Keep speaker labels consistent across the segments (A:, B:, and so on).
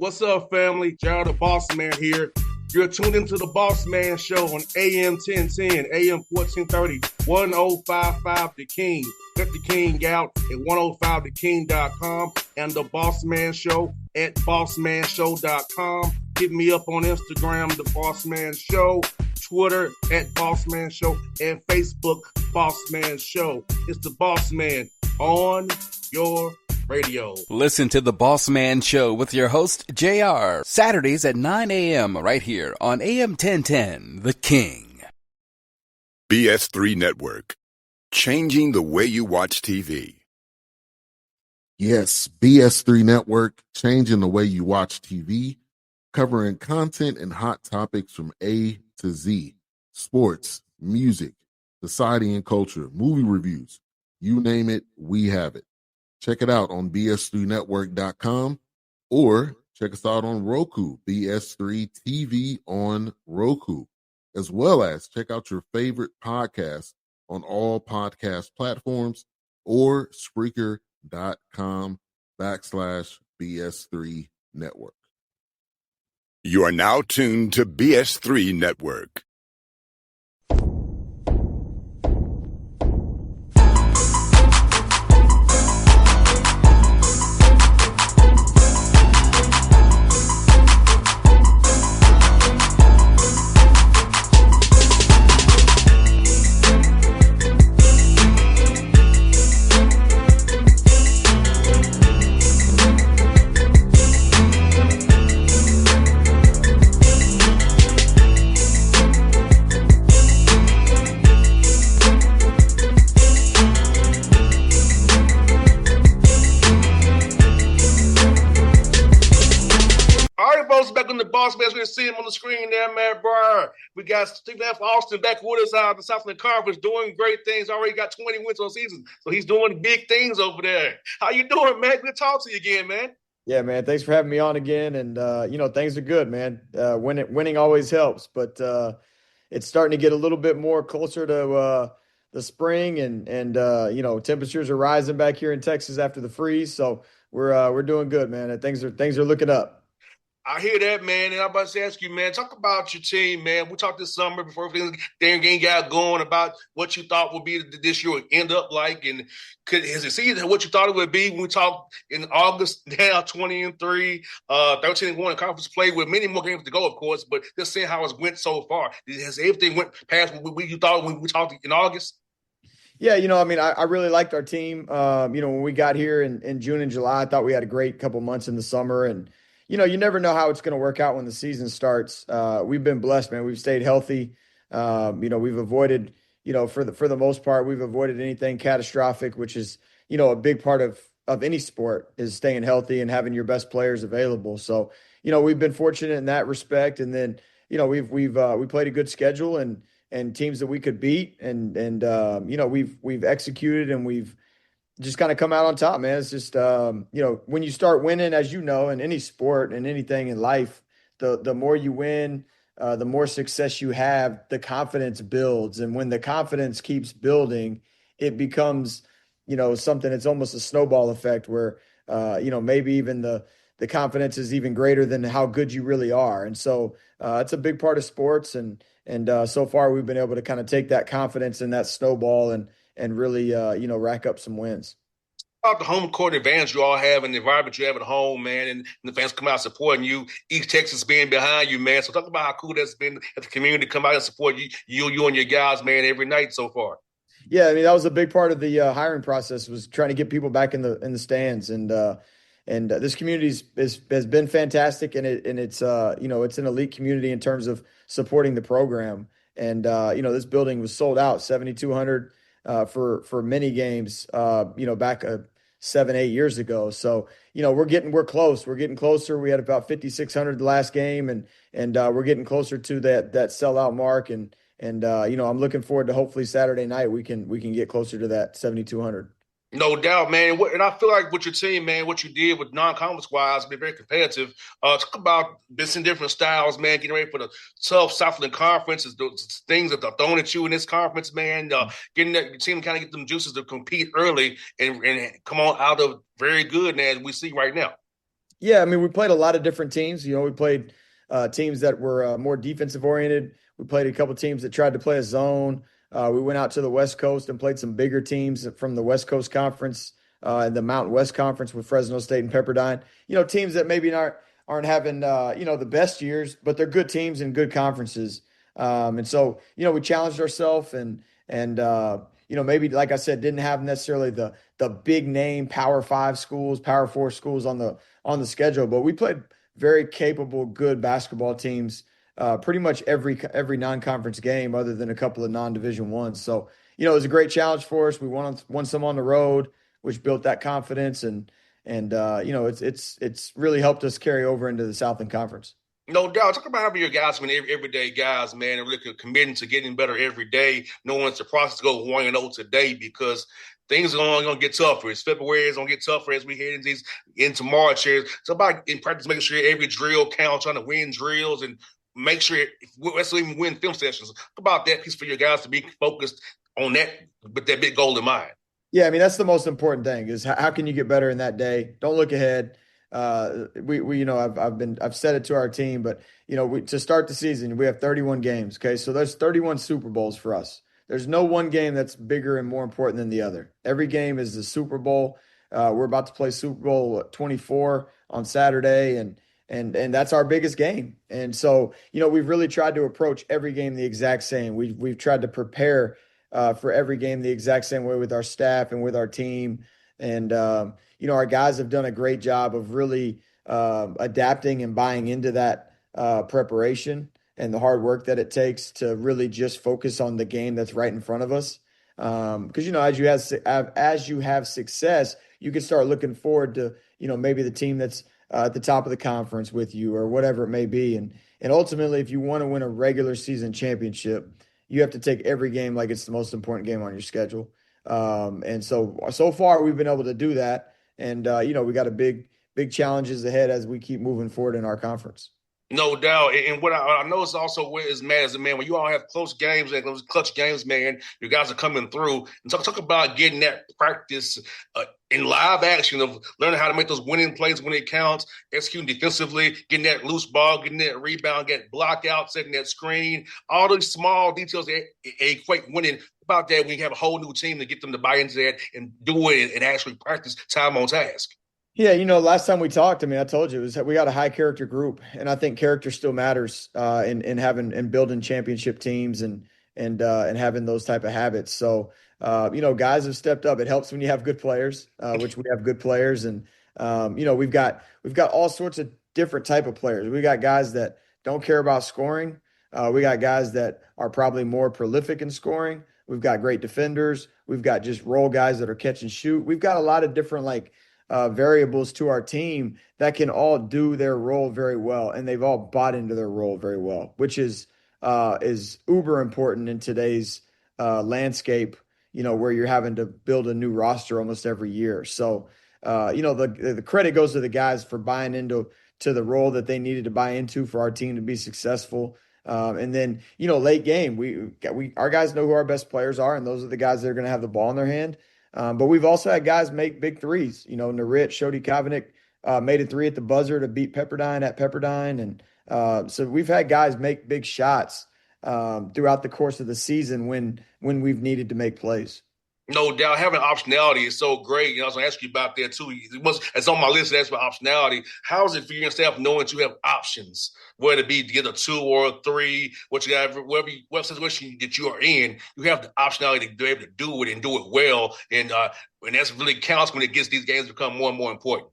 A: What's up, family? Gerald the Bossman here. You're tuned into the Bossman Show on AM 1010, AM 1430, 1055 The King. Let the King out at 105theking.com and the Bossman Show at bossmanshow.com. Hit me up on Instagram, The Bossman Show, Twitter at Bossman Show, and Facebook, Bossman Show. It's the Bossman on your radio.
B: Listen to the Bossman Show with your host, JR, Saturdays at 9 a.m. right here on AM 1010, The King.
C: BS3 Network, changing the way you watch TV.
D: Yes, BS3 Network, changing the way you watch TV, covering content and hot topics from A to Z, sports, music, society and culture, movie reviews, you name it, we have it. Check it out on bs3network.com or check us out on Roku, BS3 TV on Roku, as well as check out your favorite podcast on all podcast platforms or Spreaker.com/BS3 Network.
C: You are now tuned to BS3 Network.
A: Bossman, we're going to see him on the screen there, man, Braeuer. We got Stephen F. Austin back with us out of the Southland Conference doing great things. Already got 20 wins on season, so he's doing big things over there. How you doing, man? Good to talk to you again, man.
E: Yeah, man. Thanks for having me on again. And, things are good, man. Winning always helps, but it's starting to get a little bit more closer to the spring and temperatures are rising back here in Texas after the freeze. So we're doing good, man. And things are looking up.
A: I hear that, man, and I'm about to ask you, man, talk about your team, man. We talked this summer before everything got going about what you thought would be this year would end up like, and has it seen what you thought it would be when we talked in August, now 20-3, 13-1 in conference play with many more games to go, of course, but just seeing how it's went so far. Has everything went past what you thought when we talked in August?
E: Yeah, I really liked our team. When we got here in June and July, I thought we had a great couple months in the summer, and you never know how it's going to work out when the season starts. We've been blessed, man. We've stayed healthy. We've avoided, for the most part, we've avoided anything catastrophic, which is, a big part of any sport is staying healthy and having your best players available. So, we've been fortunate in that respect. And then, we played a good schedule and teams that we could beat, and we've executed and we've just kind of come out on top, man. It's just, when you start winning, as you know, in any sport and anything in life, the more you win, the more success you have, the confidence builds. And when the confidence keeps building, it becomes, something, it's almost a snowball effect where, maybe even the confidence is even greater than how good you really are. And so it's a big part of sports. And so far we've been able to kind of take that confidence and that snowball and really, rack up some wins.
A: About the home court advantage you all have and the environment you have at home, man, and the fans come out supporting you, East Texas being behind you, man. So talk about how cool that's been at the community come out and support you and your guys, man, every night so far.
E: Yeah, that was a big part of the hiring process, was trying to get people back in the stands, and this community has been fantastic, and it's it's an elite community in terms of supporting the program, and this building was sold out 7,200 for many games back 7-8 years ago. So we're close. We're getting closer. We had about 5,600 the last game, and we're getting closer to that sellout mark, and I'm looking forward to hopefully Saturday night we can get closer to that 7,200.
A: No doubt, man. And I feel like with your team, man, what you did with non-conference-wise, been very competitive. Talk about this in different styles, man, getting ready for the tough Southland Conference, those things that are thrown at you in this conference, man, getting that your team kind of get them juices to compete early and come on out of very good, as we see right now.
E: Yeah, I mean, we played a lot of different teams. We played teams that were more defensive oriented. We played a couple teams that tried to play a zone. We went out to the West Coast and played some bigger teams from the West Coast Conference and the Mountain West Conference with Fresno State and Pepperdine. Teams that maybe aren't having the best years, but they're good teams and good conferences. And so we challenged ourselves and maybe like I said, didn't have necessarily the big name Power Five schools, Power Four schools on the schedule, but we played very capable, good basketball teams pretty much every non-conference game other than a couple of non-division ones. So, it was a great challenge for us. We won some on the road, which built that confidence and it's really helped us carry over into the Southland Conference.
A: No doubt. Talk about having your guys, man, everyday guys, man, and really committing to getting better every day, knowing it's a process to go 1-0 today because things are only going to get tougher. It's February, it's going to get tougher as we head into March here. So about in practice, making sure every drill counts, trying to win drills and make sure let's even win film sessions. Talk about that piece for your guys to be focused on that with that big goal in mind.
E: Yeah, I mean that's the most important thing is how can you get better in that day? Don't look ahead. I've said it to our team, but to start the season we have 31 games. Okay, so there's 31 Super Bowls for us. There's no one game that's bigger and more important than the other. Every game is the Super Bowl. We're about to play Super Bowl 24 on Saturday, and that's our biggest game. And so we've really tried to approach every game the exact same. We've tried to prepare for every game the exact same way with our staff and with our team. And, our guys have done a great job of really adapting and buying into that preparation and the hard work that it takes to really just focus on the game that's right in front of us. Because, as you have success, you can start looking forward to, maybe the team that's at the top of the conference with you or whatever it may be. And ultimately, if you want to win a regular season championship, you have to take every game like it's the most important game on your schedule. And so far we've been able to do that. And, we got big challenges ahead as we keep moving forward in our conference.
A: No doubt. And what I know is also what is mad as a man, when you all have close games and those clutch games, man, you guys are coming through. And talk about getting that practice in live action of learning how to make those winning plays when it counts, executing defensively, getting that loose ball, getting that rebound, getting block out, setting that screen, all those small details that equate winning. About that, we have a whole new team to get them to buy into that and do it and actually practice time on task.
E: Yeah, last time we talked, I mean, I told you we got a high character group, and I think character still matters in having and building championship teams and having those type of habits. So, guys have stepped up. It helps when you have good players, which we have good players, and we've got all sorts of different type of players. We got guys that don't care about scoring. We got guys that are probably more prolific in scoring. We've got great defenders. We've got just role guys that are catch and shoot. We've got a lot of different variables to our team that can all do their role very well, and they've all bought into their role very well, which is uber important in today's landscape. Where you're having to build a new roster almost every year. So, the credit goes to the guys for buying into the role that they needed to buy into for our team to be successful. And then, late game, our guys know who our best players are, and those are the guys that are going to have the ball in their hand. But we've also had guys make big threes. Narit, Shodi Kavanik made a three at the buzzer to beat Pepperdine at Pepperdine. And so we've had guys make big shots throughout the course of the season when we've needed to make plays.
A: No doubt. Having optionality is so great. I was going to ask you about that too. It's on my list. That's about optionality. How is it for yourself knowing that you have options, whether it be to get a 2 or a 3, what situation that you are in, you have the optionality to be able to do it and do it well. And that's really counts when it gets these games to become more and more important.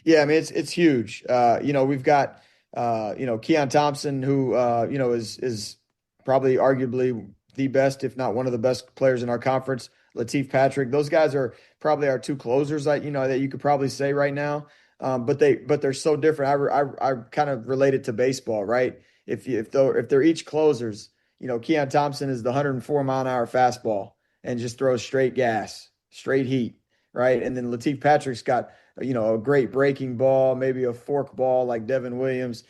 E: Yeah, I mean, it's huge. We've got, Keon Thompson, who, is probably arguably the best, if not one of the best players in our conference. Latif Patrick, those guys are probably our two closers that you could probably say right now. But they're so different. I kind of relate it to baseball, right? If they're each closers, Keon Thompson is the 104-mile-an-hour fastball and just throws straight gas, straight heat, right? And then Latif Patrick's got a great breaking ball, maybe a fork ball like Devin Williams.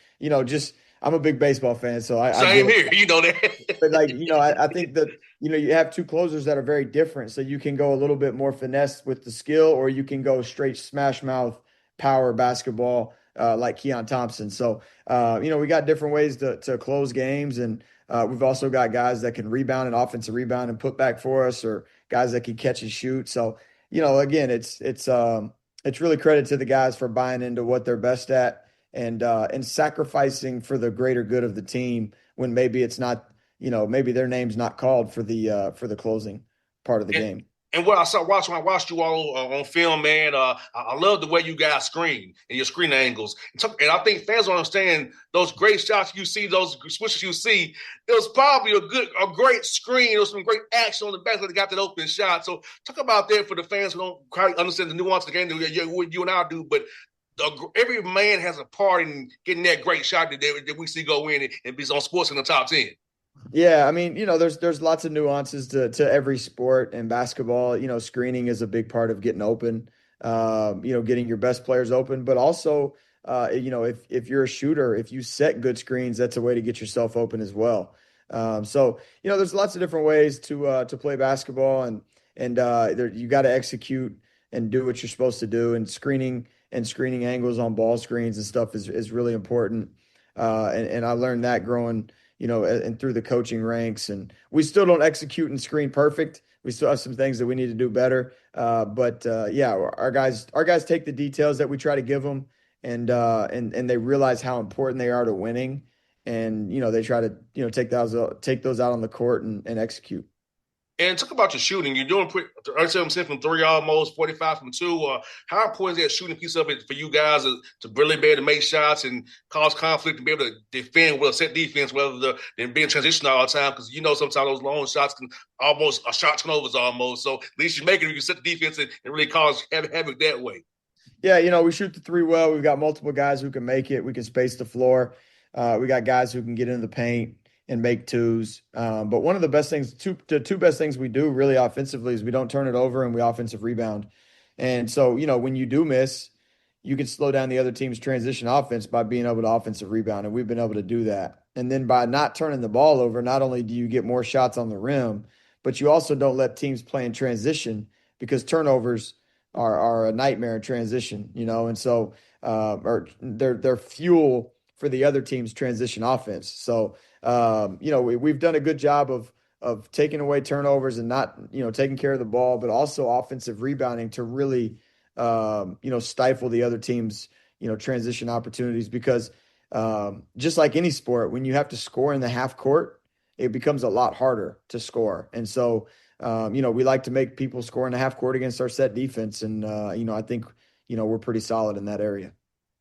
E: I'm a big baseball fan, so
A: Same here, that.
E: But I think that you have two closers that are very different, so you can go a little bit more finesse with the skill, or you can go straight smash mouth power basketball like Keon Thompson. So, we got different ways to close games, and we've also got guys that can rebound and offensive rebound and put back for us, or guys that can catch and shoot. So, again, it's really credit to the guys for buying into what they're best at and sacrificing for the greater good of the team when maybe it's not, maybe their name's not called for the closing part of the game.
A: And what I saw watching, I watched you all on film, man. I love the way you guys screen and your screen angles. And I think fans don't understand those great shots you see, those switches you see. It was probably a great screen. There was some great action on the back that got that open shot. So talk about that for the fans who don't quite understand the nuance of the game that you and I do. But every man has a part in getting that great shot that we see go in and be on sports in the top 10.
E: Yeah, I mean, there's lots of nuances to every sport, and basketball, screening is a big part of getting open, getting your best players open, but also, if you're a shooter, if you set good screens, that's a way to get yourself open as well. So, there's lots of different ways to play basketball, and you got to execute and do what you're supposed to do, and screening angles on ball screens and stuff is really important. And I learned that growing, and through the coaching ranks. And we still don't execute and screen perfect. We still have some things that we need to do better. But yeah, our guys take the details that we try to give them, and they realize how important they are to winning. And, they try to, take those out on the court and execute.
A: And talk about your shooting. You're doing 37% from three, almost 45 from two. How important is that shooting piece of it for you guys to really be able to make shots and cause conflict and be able to defend with a set defense rather than being transitional all the time? Because sometimes those long shots can almost a shot turnovers almost. So at least you make it, you can set the defense and really cause havoc that way.
E: Yeah, we shoot the three well. We've got multiple guys who can make it. We can space the floor. We got guys who can get into the paint and make twos. But one of the best things, the two best things we do really offensively is we don't turn it over and we offensive rebound. And so, when you do miss, you can slow down the other team's transition offense by being able to offensive rebound. And we've been able to do that. And then by not turning the ball over, not only do you get more shots on the rim, but you also don't let teams play in transition, because turnovers are a nightmare in transition, and so or they're fuel for the other team's transition offense. So, we've done a good job of taking away turnovers and not, taking care of the ball, but also offensive rebounding to really, stifle the other team's, transition opportunities. Because just like any sport, when you have to score in the half court, it becomes a lot harder to score. And so, we like to make people score in the half court against our set defense. And, I think, we're pretty solid in that area.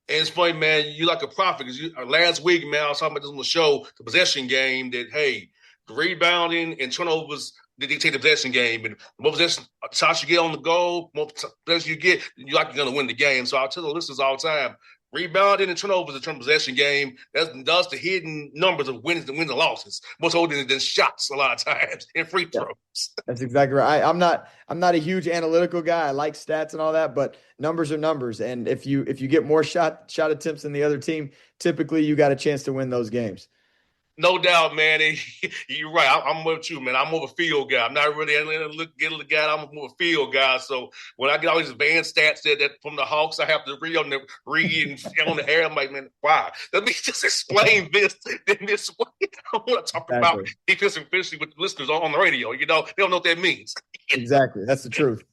A: And it's funny, man, you like a prophet, because last week, man, I was talking about this on the show, the possession game, that, hey, the rebounding and turnovers, they dictate the possession game. And the more possession shots you get on the goal, more possession you get, you're going to win the game. So I tell the listeners all the time, rebounding and turnovers in terms of possession game, that's the hidden numbers of wins and losses, more so than shots a lot of times and free throws.
E: Yeah, that's exactly right. I'm not a huge analytical guy. I like stats and all that, but numbers are numbers. And if you get more shot attempts than the other team, typically you got a chance to win those games.
A: No doubt, man. You're right. I'm with you, man. I'm more of a field guy. I'm not really a guy. I'm more of a field guy. So when I get all these advanced stats that from the Hawks, I have to read and on the air. I'm like, man, why? Let me just explain this in this way. I want to talk about defensive efficiency with the listeners on the radio. They don't know what that means.
E: Exactly. That's the truth.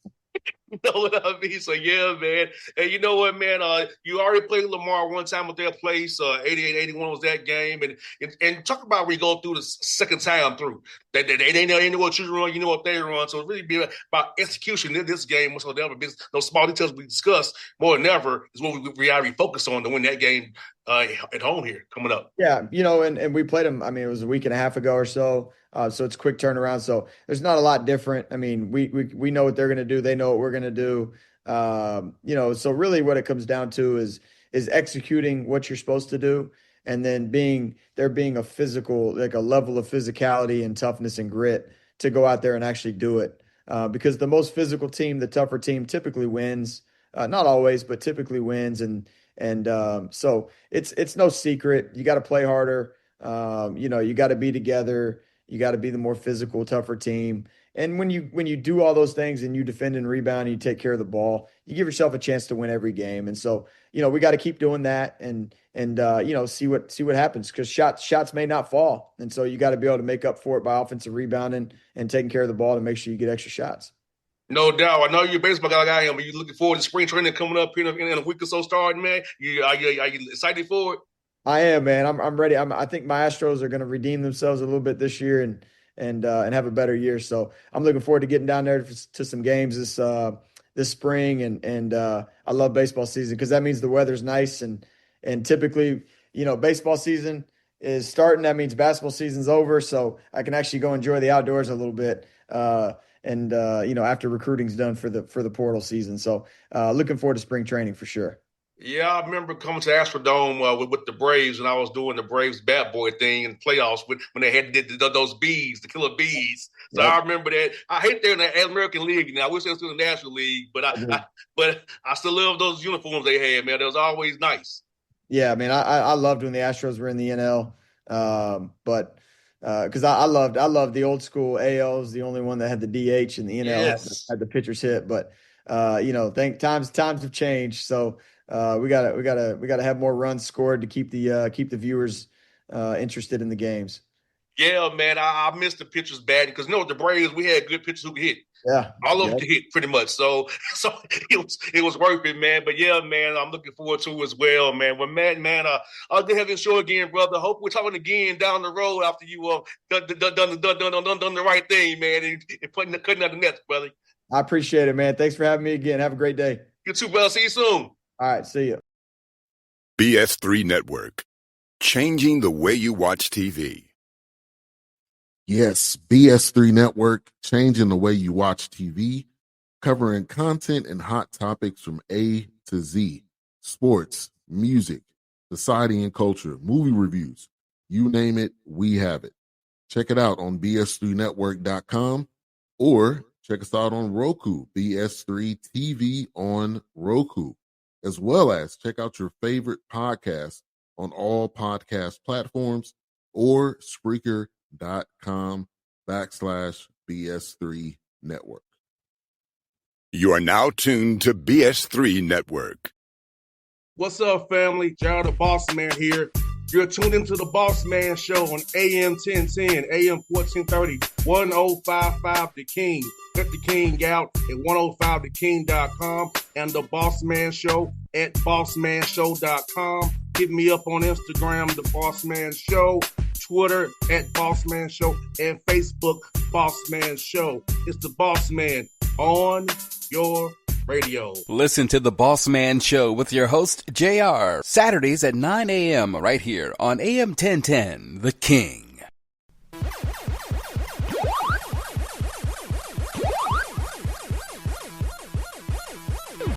A: You know what I mean? So, yeah, man. And you know what, man? You already played Lamar one time at their place. 88-81 was that game. And talk about when you go through the second time through. They know what you run, you know what they run. So, it really be about execution in this game. So, those small details we discussed more than ever is what we already focus on to win that game at home here coming up.
E: Yeah, and we played them, I mean, it was a week and a half ago or so. So it's quick turnaround. So there's not a lot different. I mean, we know what they're going to do. They know what we're going to do. So really what it comes down to is executing what you're supposed to do, and then being a physical, like a level of physicality and toughness and grit to go out there and actually do it. Because the most physical team, the tougher team, typically wins. Not always, but typically wins. And so it's no secret. You got to play harder. You got to be together. You got to be the more physical, tougher team. And when you do all those things and you defend and rebound and you take care of the ball, you give yourself a chance to win every game. And so, we got to keep doing that and see what happens, because shots may not fall. And so you got to be able to make up for it by offensive rebounding and taking care of the ball to make sure you get extra shots.
A: No doubt. I know you're a baseball guy like I am, but you're looking forward to spring training coming up in a week or so starting, man. Are you excited for it?
E: I am, man. I'm ready. I think my Astros are going to redeem themselves a little bit this year and have a better year. So I'm looking forward to getting down there to some games this spring. And I love baseball season because that means the weather's nice and typically, baseball season is starting. That means basketball season's over. So I can actually go enjoy the outdoors a little bit. After recruiting's done for the portal season. So looking forward to spring training for sure.
A: Yeah, I remember coming to Astrodome with the Braves, and I was doing the Braves bat boy thing in the playoffs when they had those bees, the killer bees. So yep. I remember that. I hate they're in the American League now. I wish they were still in the National League, but I still love those uniforms they had, man. That was always nice.
E: Yeah, I mean, I loved when the Astros were in the NL, but because I loved the old school. AL was the only one that had the DH, and the NL had the pitchers hit. But times have changed, so we gotta have more runs scored to keep the viewers interested in the games.
A: Yeah, man, I missed the pitchers batting because with the Braves we had good pitchers who could hit.
E: Yeah,
A: all of them could hit pretty much. So it was worth it, man. But yeah, man, I'm looking forward to it as well, man. Well, man, I'll go ahead and show again, brother. Hope we're talking again down the road after you done the right thing, man, and cutting out the nets, brother.
E: I appreciate it, man. Thanks for having me again. Have a great day.
A: You too, brother. See you soon.
E: All right, see you.
C: BS3 Network, changing the way you watch TV.
D: Yes, BS3 Network, changing the way you watch TV, covering content and hot topics from A to Z, sports, music, society and culture, movie reviews, you name it, we have it. Check it out on bs3network.com or check us out on Roku, BS3 TV on Roku, as well as check out your favorite podcast on all podcast platforms or Spreaker.com/BS3 Network.
C: You are now tuned to BS3 Network.
A: What's up, family? Jared the Bossman here. You're tuned into the Bossman Show on AM 1010, AM 1430, 1055 The King. Let the King out at 105theking.com and the Bossman Show at bossmanshow.com. Hit me up on Instagram, The Bossman Show, Twitter at Bossman Show, and Facebook, Bossman Show. It's the Bossman on your radio.
B: Listen to the Bossman Show with your host, JR, Saturdays at 9 a.m. right here on AM 1010, The King.